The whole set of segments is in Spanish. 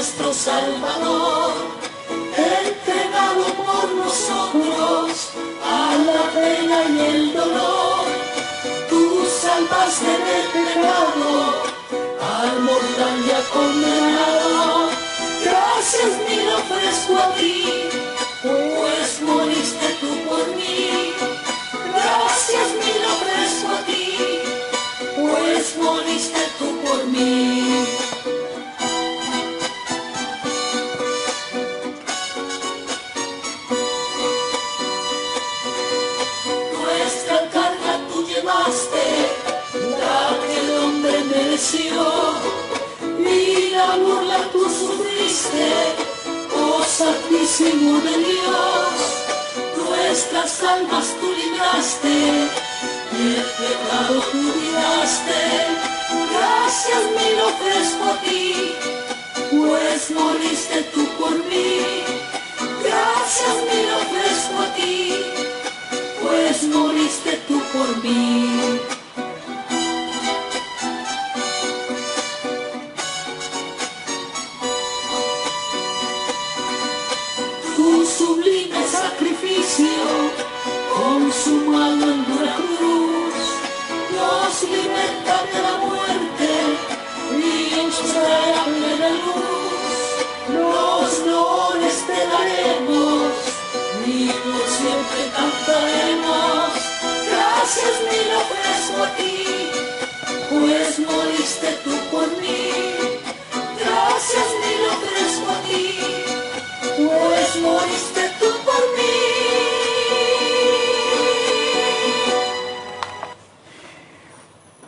nuestro Salvador, entregado por nosotros a la pena y el dolor. Tú salvaste del pecado al mortal ya condenado. Gracias mil ofrezco a ti, pues moriste tú por mí. Gracias mil ofrezco a ti, pues moriste tú por mí. Nuestra carga tú llevaste, la que el hombre mereció, y la burla tú sufriste, oh Santísimo de Dios. Nuestras almas tú libraste, y el pecado tú libraste. Gracias mil ofrezco a ti, pues moriste tú por mí. Gracias mil ofrezco a ti, pues moriste tú por mí. Tu sublime sacrificio, consumado en dura cruz, nos liberta de la muerte y nos trae a plena luz. Los loores te daremos y por siempre cantaremos. Gracias mil ofrezco a ti, pues moriste tú por mí. Gracias mil ofrezco a ti, pues moriste tú por mí.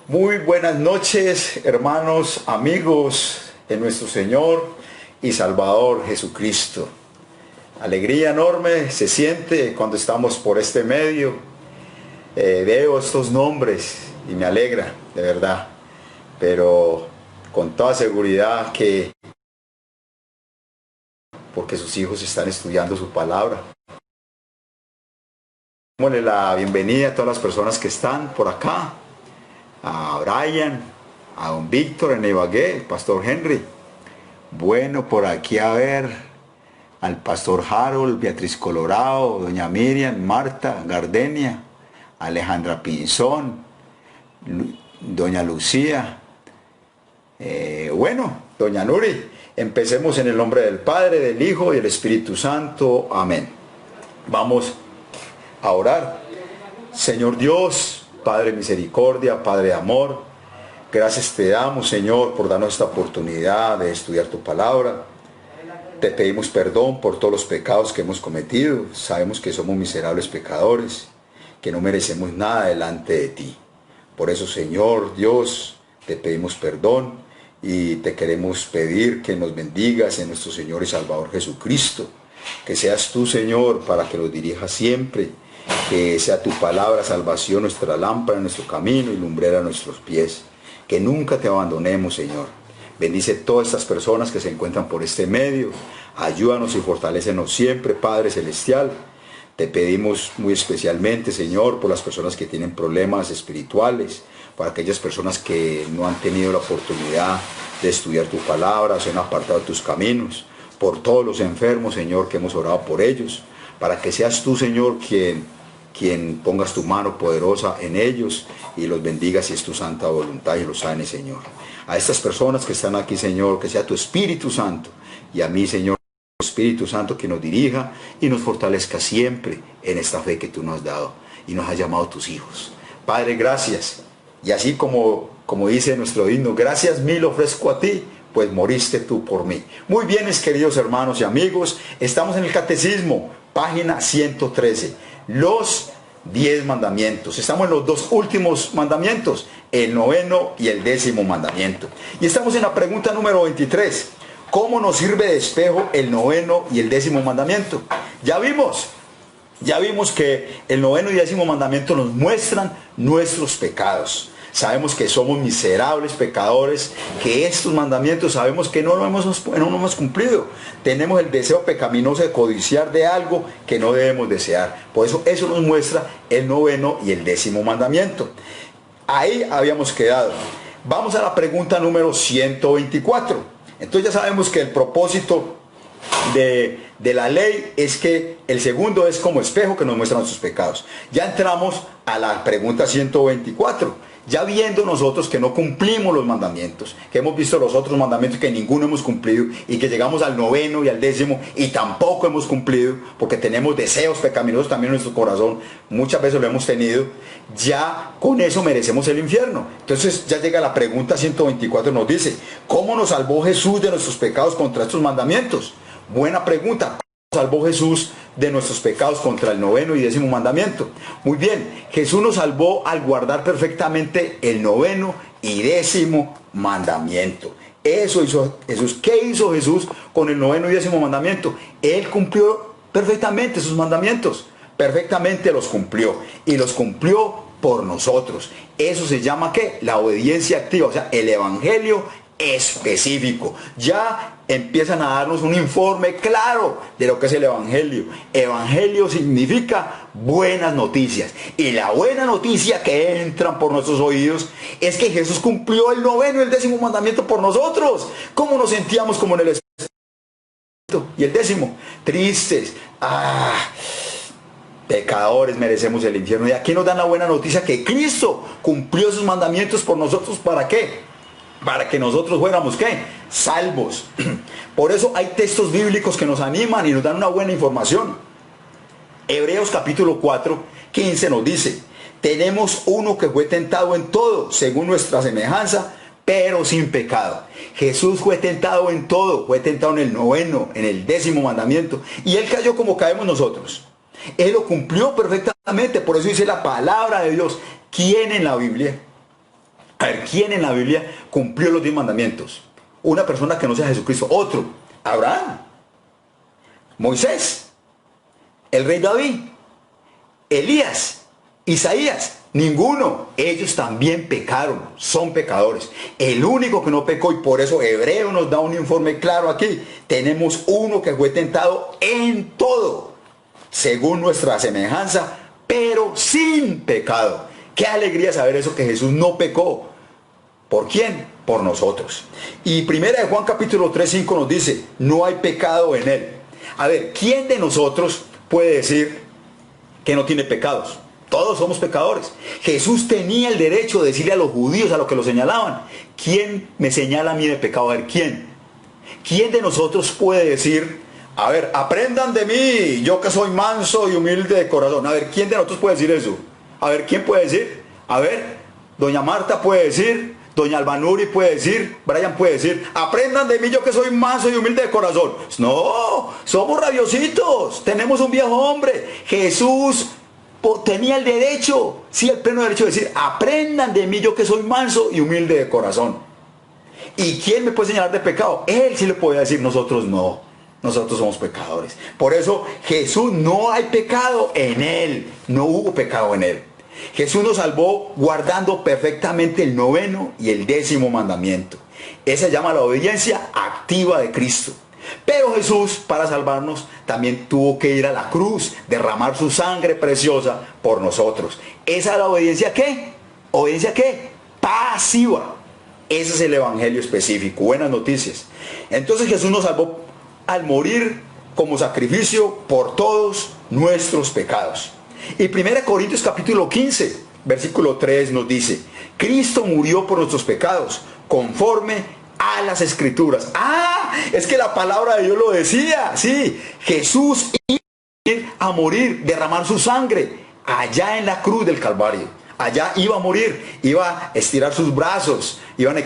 Muy buenas noches, hermanos, amigos de nuestro Señor y Salvador Jesucristo. Alegría enorme se siente cuando estamos por este medio. Veo estos nombres y me alegra, de verdad. Pero con toda seguridad que porque sus hijos están estudiando su palabra. Démosle la bienvenida a todas las personas que están por acá. A Brian, a don Víctor en Ibagué, el pastor Henry. Bueno, por aquí a ver al pastor Harold, Beatriz Colorado, doña Miriam, Marta, Gardenia, Alejandra Pinzón, doña Lucía. Bueno, doña Nuri, empecemos en el nombre del Padre, del Hijo y del Espíritu Santo. Amén. Vamos a orar. Señor Dios, Padre de misericordia, Padre de amor, gracias te damos, Señor, por darnos esta oportunidad de estudiar tu palabra. Te pedimos perdón por todos los pecados que hemos cometido. Sabemos que somos miserables pecadores, que no merecemos nada delante de ti. Por eso, Señor Dios, te pedimos perdón y te queremos pedir que nos bendigas en nuestro Señor y Salvador Jesucristo. Que seas tú, Señor, para que nos dirijas siempre. Que sea tu palabra salvación, nuestra lámpara, nuestro camino y lumbrera a nuestros pies. Que nunca te abandonemos, Señor. Bendice todas estas personas que se encuentran por este medio. Ayúdanos y fortalécenos siempre, Padre Celestial. Te pedimos muy especialmente, Señor, por las personas que tienen problemas espirituales, por aquellas personas que no han tenido la oportunidad de estudiar tu palabra, se han apartado de tus caminos, por todos los enfermos, Señor, que hemos orado por ellos, para que seas tú, Señor, quien pongas tu mano poderosa en ellos y los bendigas si es tu santa voluntad y los sanes, Señor. A estas personas que están aquí, Señor, que sea tu Espíritu Santo, y a mí, Señor, Espíritu Santo, que nos dirija y nos fortalezca siempre en esta fe que tú nos has dado y nos has llamado tus hijos. Padre, gracias. Y así como dice nuestro himno, gracias mil ofrezco a ti, pues moriste tú por mí. Muy bien, mis queridos hermanos y amigos, estamos en el Catecismo, página 113. Los 10 mandamientos. Estamos en los dos últimos mandamientos, el 9º y el 10º mandamiento. Y estamos en la pregunta número 23. ¿Cómo nos sirve de espejo el 9º y el 10º mandamiento? Ya vimos que el 9º y 10º mandamiento nos muestran nuestros pecados. Sabemos que somos miserables pecadores, que estos mandamientos sabemos que no lo hemos cumplido. Tenemos el deseo pecaminoso de codiciar de algo que no debemos desear. Por eso nos muestra el 9º y el 10º mandamiento. Ahí habíamos quedado. Vamos a la pregunta número 124. Entonces ya sabemos que el propósito de la ley es que el segundo es como espejo que nos muestra nuestros pecados. Ya entramos a la pregunta 124. Ya viendo nosotros que no cumplimos los mandamientos, que hemos visto los otros mandamientos que ninguno hemos cumplido y que llegamos al 9º y al 10º y tampoco hemos cumplido porque tenemos deseos pecaminosos también en nuestro corazón, muchas veces lo hemos tenido, ya con eso merecemos el infierno. Entonces ya llega la pregunta 124, nos dice, ¿cómo nos salvó Jesús de nuestros pecados contra estos mandamientos? Buena pregunta. Salvó Jesús de nuestros pecados contra el 9º y 10º mandamiento. Muy bien, Jesús nos salvó al guardar perfectamente el 9º y 10º mandamiento. Eso hizo Jesús. ¿Qué hizo Jesús con el 9º y 10º mandamiento? Él cumplió perfectamente sus mandamientos. Perfectamente los cumplió. Y los cumplió por nosotros. Eso se llama ¿qué? La obediencia activa. O sea, el evangelio específico. Ya empiezan a darnos un informe claro de lo que es el evangelio. Evangelio significa buenas noticias, y la buena noticia que entran por nuestros oídos es que Jesús cumplió el 9º y el 10º mandamiento por nosotros. ¿Cómo nos sentíamos como en el espíritu? Y el 10º, tristes, pecadores, merecemos el infierno. Y aquí nos dan la buena noticia que Cristo cumplió sus mandamientos por nosotros. ¿Para qué? Para que nosotros fuéramos ¿qué? Salvos. Por eso hay textos bíblicos que nos animan y nos dan una buena información. Hebreos capítulo 4, 15 nos dice, tenemos uno que fue tentado en todo, según nuestra semejanza, pero sin pecado. Jesús fue tentado en todo, fue tentado en el 9º, en el 10º mandamiento, y Él cayó como caemos nosotros. Él lo cumplió perfectamente, por eso dice la palabra de Dios. ¿Quién en la Biblia? A ver, ¿quién en la Biblia cumplió los 10 mandamientos? Una persona que no sea Jesucristo. Otro, Abraham, Moisés, el rey David, Elías, Isaías. Ninguno. Ellos también pecaron, son pecadores. El único que no pecó, y por eso Hebreo nos da un informe claro aquí. Tenemos uno que fue tentado en todo, según nuestra semejanza, pero sin pecado. Qué alegría saber eso, que Jesús no pecó. ¿Por quién? Por nosotros. Y primera de Juan capítulo 3, 5 nos dice, no hay pecado en Él. A ver, ¿quién de nosotros puede decir que no tiene pecados? Todos somos pecadores. Jesús tenía el derecho de decirle a los judíos, a los que lo señalaban, ¿quién me señala a mí de pecado? A ver, ¿quién? ¿Quién de nosotros puede decir, a ver, aprendan de mí, yo que soy manso y humilde de corazón? A ver, ¿quién de nosotros puede decir eso? A ver, ¿quién puede decir? A ver, doña Marta puede decir, doña Albanuri puede decir, Brian puede decir, aprendan de mí, yo que soy manso y humilde de corazón. No, somos rabiositos, tenemos un viejo hombre. Jesús tenía el derecho, sí, el pleno derecho de decir, aprendan de mí, yo que soy manso y humilde de corazón. ¿Y quién me puede señalar de pecado? Él sí le podía decir, nosotros no. Nosotros somos pecadores. Por eso Jesús, no hay pecado en Él. No hubo pecado en Él. Jesús nos salvó guardando perfectamente el 9º y el 10º mandamiento. Esa se llama la obediencia activa de Cristo. Pero Jesús, para salvarnos, también tuvo que ir a la cruz, derramar su sangre preciosa por nosotros. ¿Esa es la obediencia qué? ¿Obediencia qué? Pasiva. Ese es el evangelio específico. Buenas noticias. Entonces Jesús nos salvó al morir como sacrificio por todos nuestros pecados. Y 1 Corintios capítulo 15, versículo 3 nos dice, Cristo murió por nuestros pecados, conforme a las Escrituras. Es que la palabra de Dios lo decía, sí, Jesús iba a morir, derramar su sangre, allá en la cruz del Calvario. Allá iba a morir, iba a estirar sus brazos, lo iban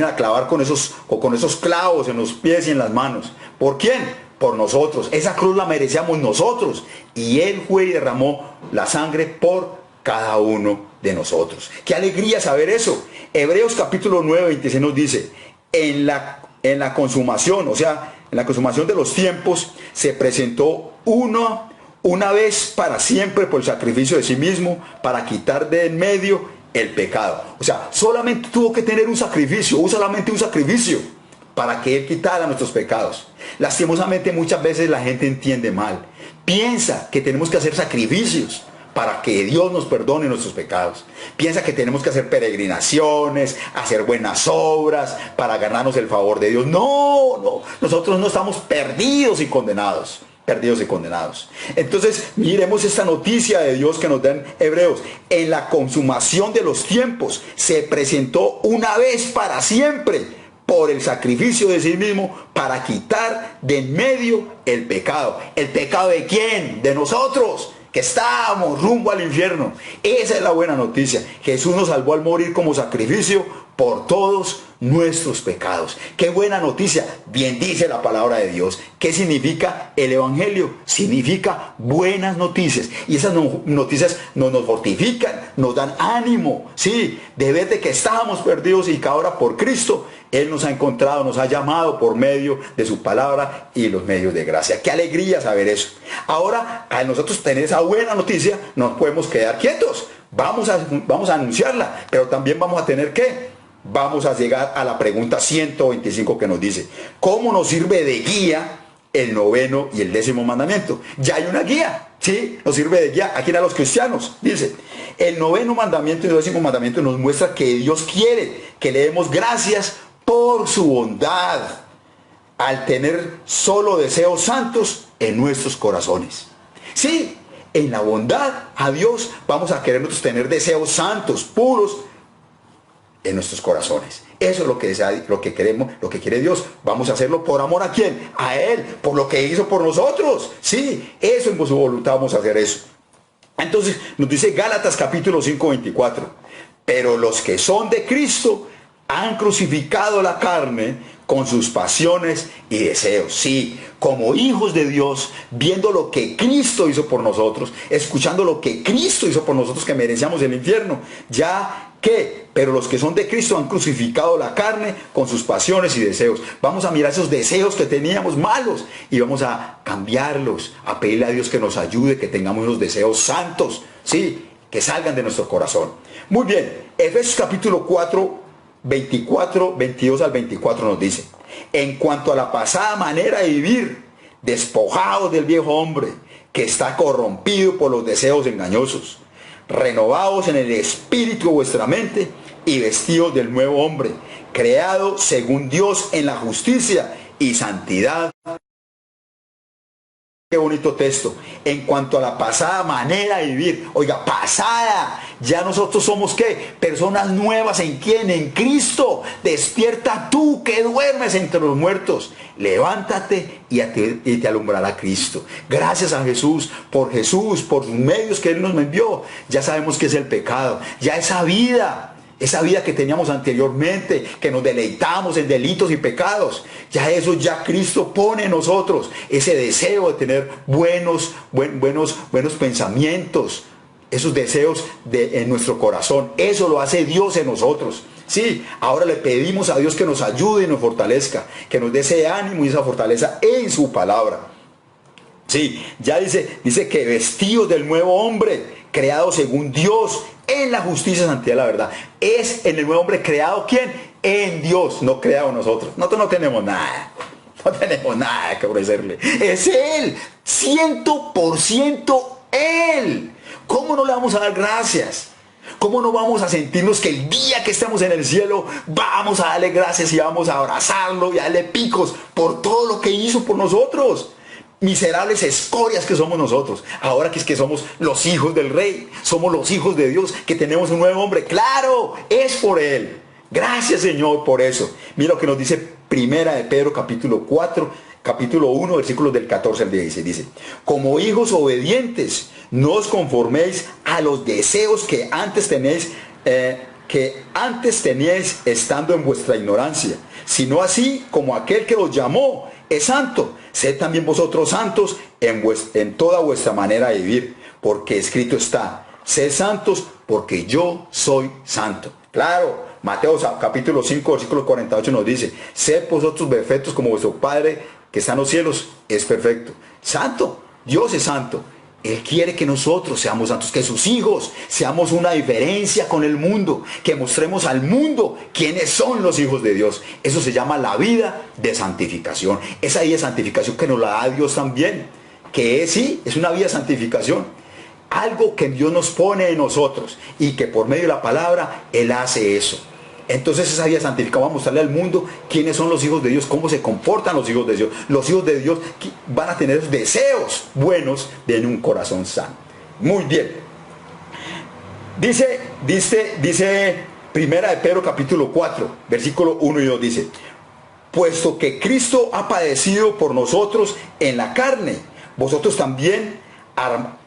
a clavar con esos clavos en los pies y en las manos. ¿Por quién? Por nosotros. Esa cruz la merecíamos nosotros. Y Él fue y derramó la sangre por cada uno de nosotros. ¡Qué alegría saber eso! Hebreos capítulo 9, 26 nos dice, en la consumación, o sea, en la consumación de los tiempos, se presentó una vez para siempre por el sacrificio de sí mismo, para quitar de en medio el pecado. O sea, solamente tuvo que tener un sacrificio, solamente un sacrificio, para que Él quitara nuestros pecados. Lastimosamente muchas veces la gente entiende mal. Piensa que tenemos que hacer sacrificios para que Dios nos perdone nuestros pecados. Piensa que tenemos que hacer peregrinaciones, hacer buenas obras para ganarnos el favor de Dios. No, no, nosotros no estamos perdidos y condenados. Perdidos y condenados. Entonces, miremos esta noticia de Dios que nos dan Hebreos. En la consumación de los tiempos se presentó una vez para siempre por el sacrificio de sí mismo para quitar de en medio el pecado. ¿El pecado de quién? De nosotros, que estábamos rumbo al infierno. Esa es la buena noticia. Jesús nos salvó al morir como sacrificio por todos nuestros pecados. Qué buena noticia. Bien dice la palabra de Dios. ¿Qué significa el evangelio? Significa buenas noticias. Y esas noticias nos fortifican, nos dan ánimo, sí, de ver de que estábamos perdidos y que ahora por Cristo Él nos ha encontrado, nos ha llamado por medio de su palabra y los medios de gracia. Qué alegría saber eso. Ahora, al nosotros tener esa buena noticia, no podemos quedar quietos. Vamos a anunciarla, pero también vamos a tener que vamos a llegar a la pregunta 125 que nos dice, ¿cómo nos sirve de guía el 9º y el 10º mandamiento? Ya hay una guía, ¿sí? Nos sirve de guía aquí a los cristianos. Dice, el 9º mandamiento y el 10º mandamiento nos muestra que Dios quiere que le demos gracias por su bondad al tener solo deseos santos en nuestros corazones. Sí, en la bondad a Dios vamos a querer nosotros tener deseos santos, puros, en nuestros corazones. Eso es lo que queremos, lo que quiere Dios. Vamos a hacerlo por amor a quién, a Él, por lo que hizo por nosotros. Sí, eso en su voluntad vamos a hacer eso. Entonces nos dice Gálatas capítulo 5, 24. Pero los que son de Cristo han crucificado la carne con sus pasiones y deseos. Sí, como hijos de Dios, viendo lo que Cristo hizo por nosotros, escuchando lo que Cristo hizo por nosotros, que merecíamos el infierno. Ya que, pero los que son de Cristo han crucificado la carne con sus pasiones y deseos. Vamos a mirar esos deseos que teníamos malos y vamos a cambiarlos, a pedirle a Dios que nos ayude, que tengamos unos deseos santos, sí, que salgan de nuestro corazón. Muy bien, Efesios capítulo 4, 24, 22 al 24 nos dice, en cuanto a la pasada manera de vivir, despojados del viejo hombre, que está corrompido por los deseos engañosos, renovados en el espíritu de vuestra mente y vestidos del nuevo hombre, creado según Dios en la justicia y santidad. Qué bonito texto. En cuanto a la pasada manera de vivir, oiga, pasada, ya nosotros somos ¿qué? Personas nuevas. ¿En quién? En Cristo. Despierta tú que duermes entre los muertos. Levántate y te alumbrará Cristo. Gracias a Jesús, por sus medios que Él nos envió. Ya sabemos que es el pecado. Ya esa vida que teníamos anteriormente, que nos deleitamos en delitos y pecados, ya Cristo pone en nosotros ese deseo de tener buenos pensamientos, esos deseos en nuestro corazón. Eso lo hace Dios en nosotros. Sí, ahora le pedimos a Dios que nos ayude y nos fortalezca, que nos dé ese ánimo y esa fortaleza en su palabra. Sí, ya dice que vestidos del nuevo hombre, creado según Dios, en la justicia y santidad de la verdad. Es en el nuevo hombre creado ¿quién? En Dios, no creado nosotros. Nosotros no tenemos nada. No tenemos nada que ofrecerle. Es Él, 100% Él. ¿Cómo no le vamos a dar gracias? ¿Cómo no vamos a sentirnos que el día que estemos en el cielo vamos a darle gracias y vamos a abrazarlo y a darle picos por todo lo que hizo por nosotros? Miserables escorias que somos nosotros, ahora que es que somos los hijos del Rey, somos los hijos de Dios, que tenemos un nuevo hombre. Claro, es por Él. Gracias, Señor, por eso. Mira lo que nos dice Primera de Pedro capítulo 4, capítulo 1, versículos del 14 al 16. Dice, como hijos obedientes, no os conforméis a los deseos que antes teníais estando en vuestra ignorancia, sino así como aquel que os llamó es santo, sed también vosotros santos en toda vuestra manera de vivir, porque escrito está, sed santos porque yo soy santo. Claro, Mateo capítulo 5, versículo 48 nos dice, sed vosotros perfectos como vuestro Padre que está en los cielos es perfecto. Santo, Dios es santo. Él quiere que nosotros seamos santos, que sus hijos seamos una diferencia con el mundo, que mostremos al mundo quiénes son los hijos de Dios. Eso se llama la vida de santificación. Esa vida de santificación que nos la da Dios también, que es una vida de santificación. algo que Dios nos pone en nosotros y que por medio de la palabra Él hace eso. Entonces esa vida santificada va a mostrarle al mundo quiénes son los hijos de Dios, cómo se comportan los hijos de Dios. Los hijos de Dios van a tener deseos buenos de un corazón sano. Muy bien. Dice Primera de Pedro capítulo 4, versículo 1 y 2 dice: puesto que Cristo ha padecido por nosotros en la carne, vosotros también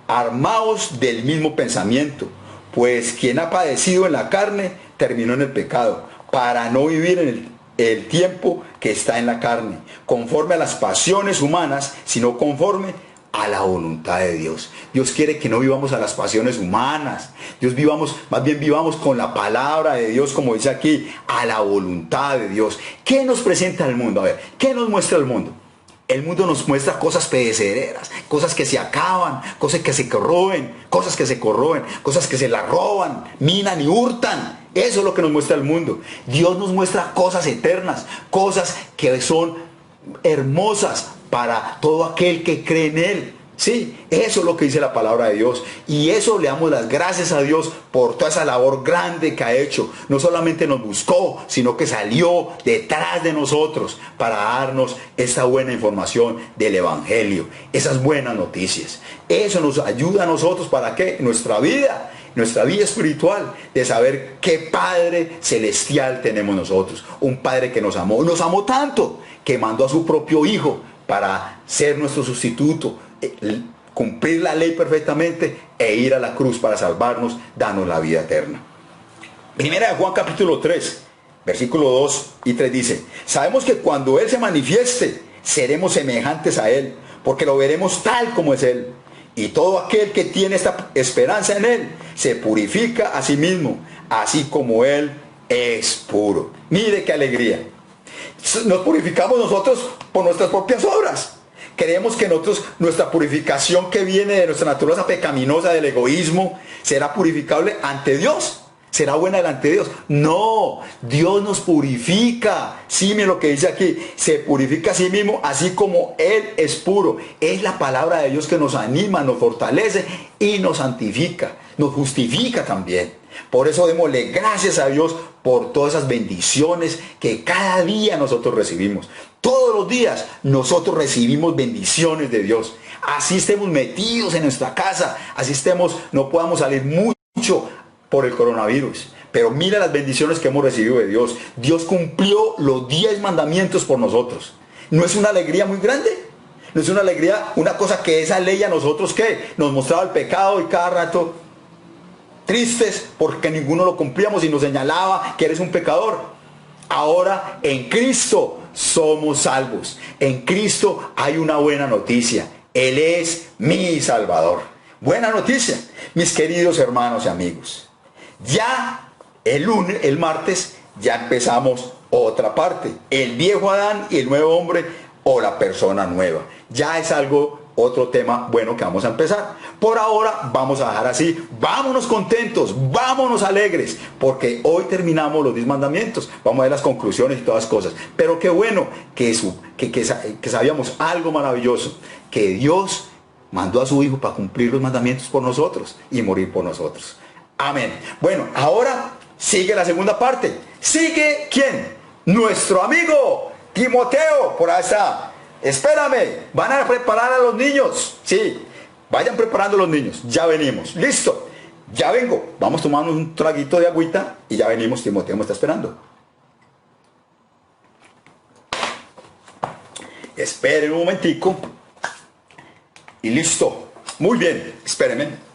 armaos del mismo pensamiento, pues quien ha padecido en la carne terminó en el pecado, para no vivir en el tiempo que está en la carne, conforme a las pasiones humanas, sino conforme a la voluntad de Dios. Dios quiere que no vivamos a las pasiones humanas. Más bien vivamos con la palabra de Dios, como dice aquí, a la voluntad de Dios. ¿Qué nos presenta el mundo? A ver, ¿qué nos muestra el mundo? El mundo nos muestra cosas perecederas, cosas que se acaban, cosas que se corroen, cosas que se la roban, minan y hurtan. Eso es lo que nos muestra el mundo. Dios nos muestra cosas eternas, cosas que son hermosas para todo aquel que cree en Él. Sí, eso es lo que dice la palabra de Dios. Y eso le damos las gracias a Dios por toda esa labor grande que ha hecho. No solamente nos buscó, sino que salió detrás de nosotros para darnos esta buena información del Evangelio, esas buenas noticias. Eso nos ayuda a nosotros para que nuestra vida espiritual, de saber qué Padre celestial tenemos nosotros. Un Padre que nos amó tanto, que mandó a su propio Hijo para ser nuestro sustituto, cumplir la ley perfectamente e ir a la cruz para salvarnos, darnos la vida eterna. Primera de Juan capítulo 3, versículo 2 y 3 dice: sabemos que cuando Él se manifieste, seremos semejantes a Él, porque lo veremos tal como es Él. Y todo aquel que tiene esta esperanza en Él, se purifica a sí mismo, así como Él es puro. Mire qué alegría. Nos purificamos nosotros por nuestras propias obras. Creemos que nuestra purificación que viene de nuestra naturaleza pecaminosa, del egoísmo, será purificable ante Dios. Será buena delante de Dios. No, Dios nos purifica. Sí, mire lo que dice aquí. Se purifica a sí mismo, así como Él es puro. Es la palabra de Dios que nos anima, nos fortalece y nos santifica. Nos justifica también. Por eso démosle gracias a Dios por todas esas bendiciones que cada día nosotros recibimos. Todos los días nosotros recibimos bendiciones de Dios. Así estemos metidos en nuestra casa, así no podamos salir mucho por el coronavirus. Pero mira las bendiciones que hemos recibido de Dios. Dios cumplió los 10 mandamientos por nosotros. ¿No es una alegría muy grande? ¿No es una alegría, una cosa que esa ley a nosotros que nos mostraba el pecado y cada rato tristes porque ninguno lo cumplíamos y nos señalaba que eres un pecador? Ahora en Cristo somos salvos. En Cristo hay una buena noticia. Él es mi Salvador. Buena noticia, mis queridos hermanos y amigos. Ya el martes ya empezamos otra parte. El viejo Adán y el nuevo hombre o la persona nueva. Ya es otro tema bueno que vamos a empezar. Por ahora vamos a dejar así. Vámonos contentos, vámonos alegres, porque hoy terminamos los 10 mandamientos. Vamos a ver las conclusiones y todas las cosas. Pero qué bueno que sabíamos algo maravilloso, que Dios mandó a su Hijo para cumplir los mandamientos por nosotros y morir por nosotros. Amén. Bueno, ahora sigue la segunda parte. ¿Sigue quién? Nuestro amigo Timoteo. Por ahí está. Espérame, van a preparar a los niños. Sí, vayan preparando a los niños. Ya venimos. Listo, ya vengo. Vamos tomando un traguito de agüita y ya venimos. Timoteo me está esperando. Esperen un momentico. Y listo. Muy bien, espérenme.